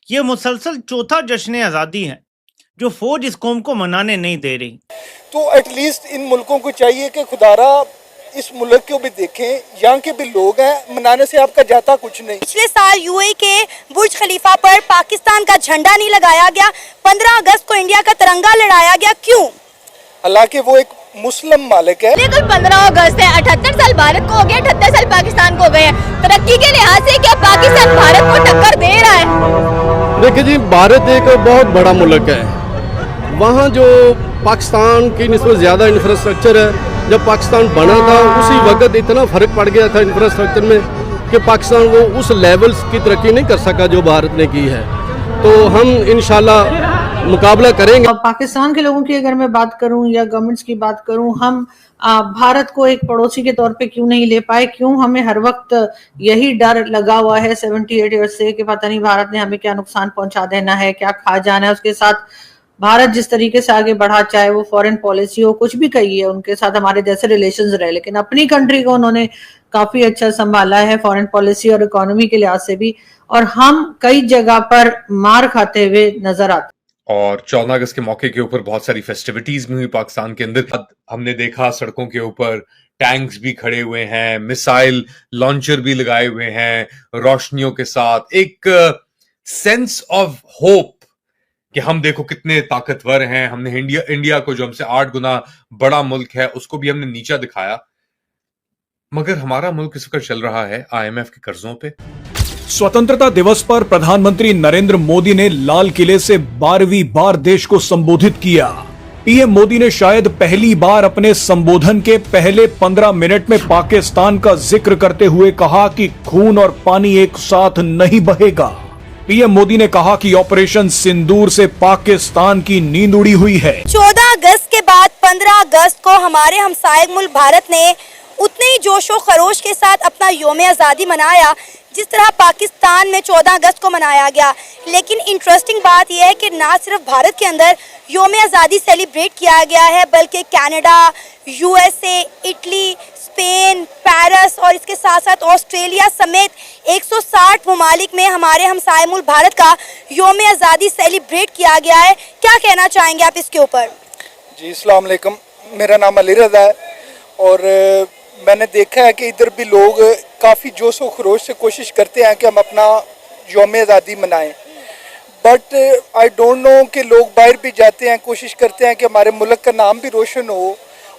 ये मुसलसल चौथा जश्न आज़ादी है जो फौज इस कौम को मनाने नहीं दे रही। तो एटलीस्ट इन मुल्कों को चाहिए कि खुदारा इस मुल्क को भी देखें, यहाँ के भी लोग हैं, मनाने से आपका जाता कुछ नहीं। पिछले साल यूएई के बुर्ज खलीफा पर पाकिस्तान का झंडा नहीं लगाया गया, 15 अगस्त को इंडिया का तिरंगा लहराया गया, क्यों? हालांकि वो एक मुस्लिम मालिक है। कल 15 अगस्त है, 78 साल भारत को हो गए, 78 साल पाकिस्तान को हो गए हैं। तरक्की के लिहाज से क्या पाकिस्तान भारत को टक्कर दे रहा है? देखिए जी, भारत एक बहुत बड़ा मुल्क है। वहाँ जो पाकिस्तान की निस्बत ज़्यादा इंफ्रास्ट्रक्चर है। जब पाकिस्तान बना था उसी वक्त इतना फ़र्क पड़ गया था इंफ्रास्ट्रक्चर में कि पाकिस्तान वो उस लेवल की तरक्की नहीं कर सका जो भारत ने की है। तो हम इंशाल्लाह मुकाबला करेंगे। पाकिस्तान के लोगों की अगर मैं बात करूं या गवर्नमेंट्स की बात करूं, हम भारत को एक पड़ोसी के तौर पे क्यों नहीं ले पाए? क्यों हमें हर वक्त यही डर लगा हुआ है 78 ईयर्स से कि पता नहीं भारत ने हमें क्या नुकसान पहुंचा देना है, क्या खा जाना है। उसके साथ भारत जिस तरीके से आगे बढ़ा, चाहे वो फॉरेन पॉलिसी हो, कुछ भी कही है, उनके साथ हमारे जैसे रिलेशंस रहे, लेकिन अपनी कंट्री को उन्होंने काफी अच्छा संभाला है फॉरेन पॉलिसी और इकोनॉमी के लिहाज से भी, और हम कई जगह पर मार खाते हुए नजर आते। और 14 अगस्त के मौके के ऊपर बहुत सारी फेस्टिविटीज भी हुई पाकिस्तान के अंदर। हमने देखा सड़कों के ऊपर टैंक्स भी खड़े हुए हैं, मिसाइल लॉन्चर भी लगाए हुए हैं, रोशनियों के साथ एक सेंस ऑफ होप कि हम देखो कितने ताकतवर हैं। हमने इंडिया को जो हमसे 8 गुना बड़ा मुल्क है उसको भी हमने नीचा दिखाया, मगर हमारा मुल्क इस वक्त चल रहा है IMF के कर्जों पे। स्वतंत्रता दिवस पर प्रधानमंत्री नरेंद्र मोदी ने लाल किले से 12वीं बार देश को संबोधित किया। पीएम मोदी ने शायद पहली बार अपने संबोधन के पहले 15 मिनट में पाकिस्तान का जिक्र करते हुए कहा कि खून और पानी एक साथ नहीं बहेगा। पीएम मोदी ने कहा कि ऑपरेशन सिंदूर से पाकिस्तान की नींद उड़ी हुई है। 14 अगस्त के बाद 15 अगस्त को हमारे हमसाये मुल्क भारत ने उतने ही जोशो खरोश के साथ अपना योम आज़ादी मनाया जिस तरह पाकिस्तान में 14 अगस्त को मनाया गया। लेकिन इंटरेस्टिंग बात यह है कि ना सिर्फ भारत के अंदर योम आज़ादी सेलिब्रेट किया गया है, बल्कि Canada, USA, Italy, Spain, Paris और इसके साथ साथ ऑस्ट्रेलिया समेत 160 ममालिक में हमारे हमसाये मुल्क भारत का योम आज़ादी सेलिब्रेट किया गया है। क्या कहना चाहेंगे आप इसके ऊपर? जी, अस्सलाम वालेकुम। मेरा नाम अली रज़ा है और मैंने देखा है कि इधर भी लोग काफ़ी जोश व खरोश से कोशिश करते हैं कि हम अपना योम आज़ादी मनाएं, बट आई डोंट नो कि लोग बाहर भी जाते हैं, कोशिश करते हैं कि हमारे मुल्क का नाम भी रोशन हो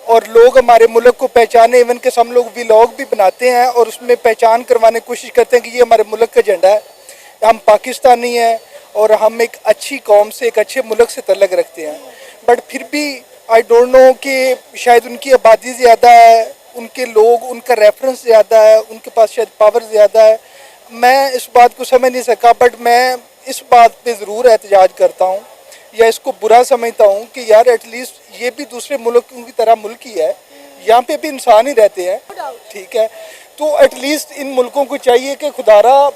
और लोग हमारे मुल्क को पहचाने। इवन के हम लोग व्लॉग भी बनाते हैं और उसमें पहचान करवाने की कोशिश करते हैं कि ये हमारे मुल्क का झंडा है, हम पाकिस्तानी हैं और हम एक अच्छी कौम से, एक अच्छे मुल्क से तल्लक रखते हैं। बट फिर भी आई डोंट नो कि शायद उनकी आबादी ज़्यादा है, उनके लोग, उनका रेफरेंस ज़्यादा है, उनके पास शायद पावर ज़्यादा है। मैं इस बात को समझ नहीं सका, बट मैं इस बात पे ज़रूर एहतजाज करता हूँ या इसको बुरा समझता हूँ कि यार एटलीस्ट ये भी दूसरे मुल्कों की तरह मुल्क ही है, यहाँ पे भी इंसान ही रहते हैं, ठीक है। तो एटलीस्ट इन मुल्कों को चाहिए कि खुदारा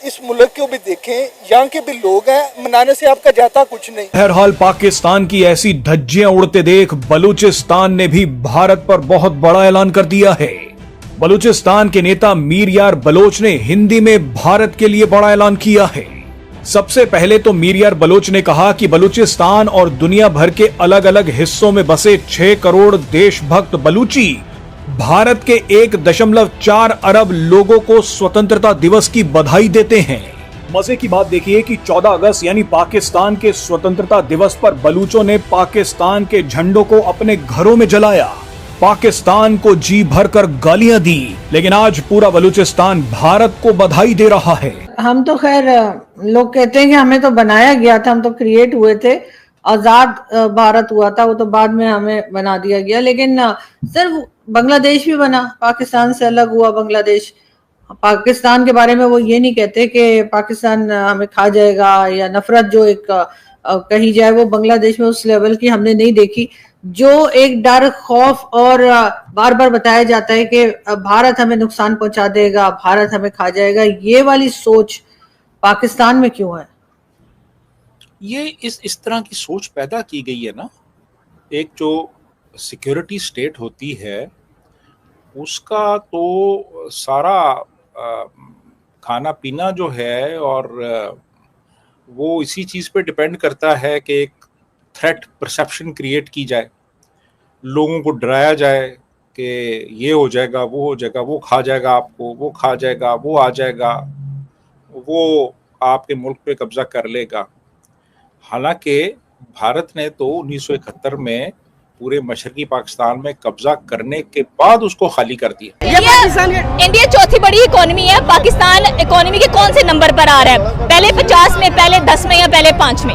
इस मुल्क को भी देखें, यहाँ के भी लोग हैं, मनाने से आपका जाता कुछ नहीं। बहरहाल पाकिस्तान की ऐसी धज्जियां उड़ते देख बलूचिस्तान ने भी भारत पर बहुत बड़ा ऐलान कर दिया है। बलूचिस्तान के नेता मीर यार बलोच ने हिंदी में भारत के लिए बड़ा ऐलान किया है। सबसे पहले तो मीर यार बलोच ने कहा कि बलूचिस्तान और दुनिया भर के अलग अलग हिस्सों में बसे 6 करोड़ देशभक्त बलूची भारत के 1.4 अरब लोगों को स्वतंत्रता दिवस की बधाई देते हैं। मजे की बात देखिए कि 14 अगस्त यानी पाकिस्तान के स्वतंत्रता दिवस पर बलूचों ने पाकिस्तान के झंडों को अपने घरों में जलाया, पाकिस्तान को जी भरकर गालियां दी, लेकिन आज पूरा बलूचिस्तान भारत को बधाई दे रहा है। हम तो खैर, लोग कहते हैं कि हमें तो बनाया गया था, हम तो क्रिएट हुए थे, आजाद भारत हुआ था, वो तो बाद में हमें बना दिया गया। लेकिन सिर्फ बांग्लादेश भी बना, पाकिस्तान से अलग हुआ बांग्लादेश। पाकिस्तान के बारे में वो ये नहीं कहते कि पाकिस्तान हमें खा जाएगा या नफरत जो एक कही जाए, वो बांग्लादेश में उस लेवल की हमने नहीं देखी। जो एक डर, खौफ और बार बार बताया जाता है कि भारत हमें नुकसान पहुंचा देगा, भारत हमें खा जाएगा, ये वाली सोच पाकिस्तान में क्यों है? ये इस तरह की सोच पैदा की गई है ना, एक जो सिक्योरिटी स्टेट होती है उसका तो सारा खाना पीना जो है और वो इसी चीज़ पे डिपेंड करता है कि एक थ्रेट परसेप्शन क्रिएट की जाए, लोगों को डराया जाए कि ये हो जाएगा, वो हो जाएगा, वो खा जाएगा आपको, वो खा जाएगा, वो आ जाएगा, वो आपके मुल्क पे कब्जा कर लेगा। हालांकि भारत ने तो 1971 में पूरे मशरकी पाकिस्तान में कब्जा करने के बाद उसको खाली कर दिया। इंडिया चौथी बड़ी इकोनॉमी है, पाकिस्तान इकोनॉमी के कौन से नंबर पर आ रहा है? पहले 50 में, पहले 10 में या पहले 5 में?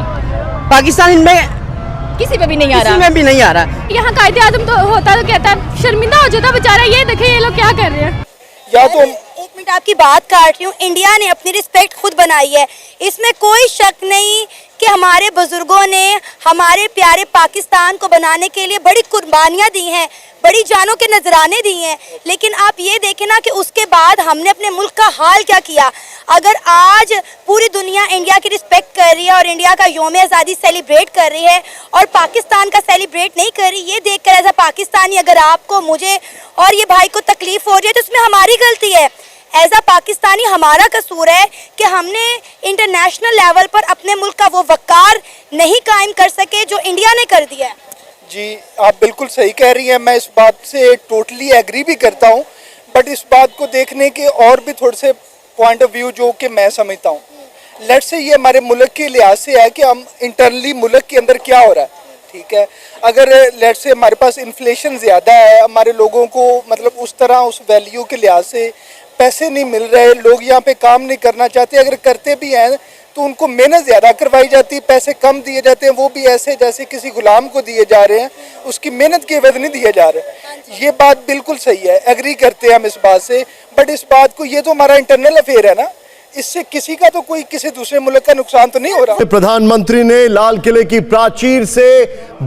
पाकिस्तान इनमें किसी में भी नहीं आ रहा। किसी में भी नहीं आ रहा। यहाँ कायदे आजम तो होता तो कहता है, शर्मिंदा हो जाता बेचारा, ये देखे ये लोग क्या कर रहे हैं। या तो एक मिनट आपकी बात काट रही हूँ। इंडिया ने अपनी रिस्पेक्ट खुद बनाई है, इसमें कोई शक नहीं कि हमारे बुजुर्गों ने हमारे प्यारे पाकिस्तान को बनाने के लिए बड़ी कुर्बानियां दी हैं, बड़ी जानों के नजराने दी हैं। लेकिन आप ये देखें ना कि उसके बाद हमने अपने मुल्क का हाल क्या किया। अगर आज पूरी दुनिया इंडिया की रिस्पेक्ट कर रही है और इंडिया का यौम आज़ादी सेलिब्रेट कर रही है और पाकिस्तान का सेलिब्रेट नहीं कर रही, ये देखकर एज अ पाकिस्तानी अगर आपको, मुझे और ये भाई को तकलीफ हो रही है तो उसमें हमारी गलती है। एज अ पाकिस्तानी हमारा कसूर है कि हमने इंटरनेशनल लेवल पर अपने मुल्क का वो वक़ार नहीं कायम कर सके जो इंडिया ने कर दिया है। जी, आप बिल्कुल सही कह रही हैं, मैं इस बात से टोटली एग्री भी करता हूं, बट इस बात को देखने के और भी थोड़े से पॉइंट ऑफ व्यू जो कि मैं समझता हूं। लेट्स से ये हमारे मुल्क के लिहाज से है कि हम इंटरनली मुल्क के अंदर क्या हो रहा है, ठीक है। अगर लेट्स से हमारे पास इन्फ्लेशन ज़्यादा है, हमारे लोगों को मतलब उस तरह उस वैल्यू के लिहाज से पैसे नहीं मिल रहे, लोग यहाँ पे काम नहीं करना चाहते, अगर करते भी हैं तो उनको मेहनत ज़्यादा करवाई जाती है, पैसे कम दिए जाते हैं, वो भी ऐसे जैसे किसी गुलाम को दिए जा रहे हैं, उसकी मेहनत के एवज नहीं दिए जा रहे। ये बात बिल्कुल सही है, एग्री करते हैं हम इस बात से, बट इस बात को, ये तो हमारा इंटरनल अफेयर है ना, इससे किसी का तो कोई किसी दूसरे मुल्क का नुकसान तो नहीं हो रहा। प्रधानमंत्री ने लाल किले की प्राचीर से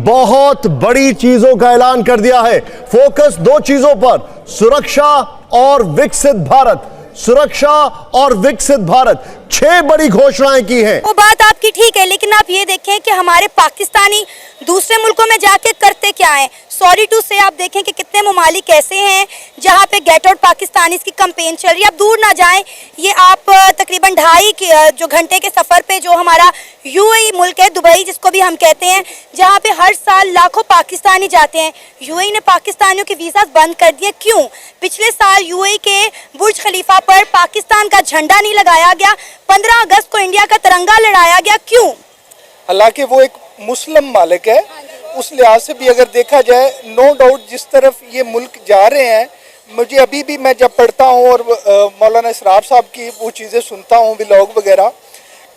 बहुत बड़ी चीजों का ऐलान कर दिया है। फोकस दो चीजों पर, सुरक्षा और विकसित भारत, सुरक्षा और विकसित भारत, 6 बड़ी घोषणाएं की हैं। वो बात आपकी ठीक है, लेकिन आप ये देखें कि हमारे पाकिस्तानी दूसरे मुल्कों में जाके करते क्या हैं। सॉरी टू से आप देखें कि कितने ममालिक ऐसे हैं जहाँ पे गेट आउट पाकिस्तानी की कैंपेन चल रही है। आप दूर ना जाएं, ये आप तकरीबन 2.5 घंटे के सफ़र पे जो हमारा यूएई मुल्क है, दुबई जिसको भी हम कहते हैं, जहाँ पे हर साल लाखों पाकिस्तानी जाते हैं। यूएई ने पाकिस्तानियों के वीज़ा बंद कर दिए, क्यों? पिछले साल यूएई के बुर्ज खलीफा पर पाकिस्तान का झंडा नहीं लगाया गया, 15 अगस्त को इंडिया का तिरंगा लहराया गया, क्यों? हालांकि वो एक मुस्लिम मालिक है, उस लिहाज से भी अगर देखा जाए, नो डाउट जिस तरफ ये मुल्क जा रहे हैं, मुझे अभी भी मैं जब पढ़ता हूँ और मौलाना इसरार साहब की वो चीज़ें सुनता हूँ, व्लॉग वगैरह,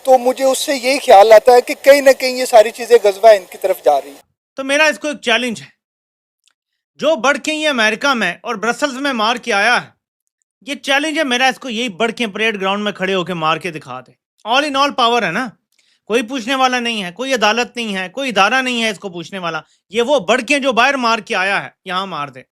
तो मुझे उससे यही ख्याल आता है कि कहीं ना कहीं ये सारी चीज़ें गजवा इनकी तरफ जा रही हैं। तो मेरा इसको एक चैलेंज है, जो बढ़ के ये अमेरिका में और ब्रसल्स में मार के आया है, ये चैलेंज है मेरा, इसको यही बढ़ के परेड ग्राउंड में खड़े होकर मार के दिखा दे। ऑल इन ऑल पावर है ना, कोई पूछने वाला नहीं है, कोई अदालत नहीं है, कोई इदारा नहीं है इसको पूछने वाला। ये वो बढ़ के जो बाहर मार के आया है, यहाँ मार दे।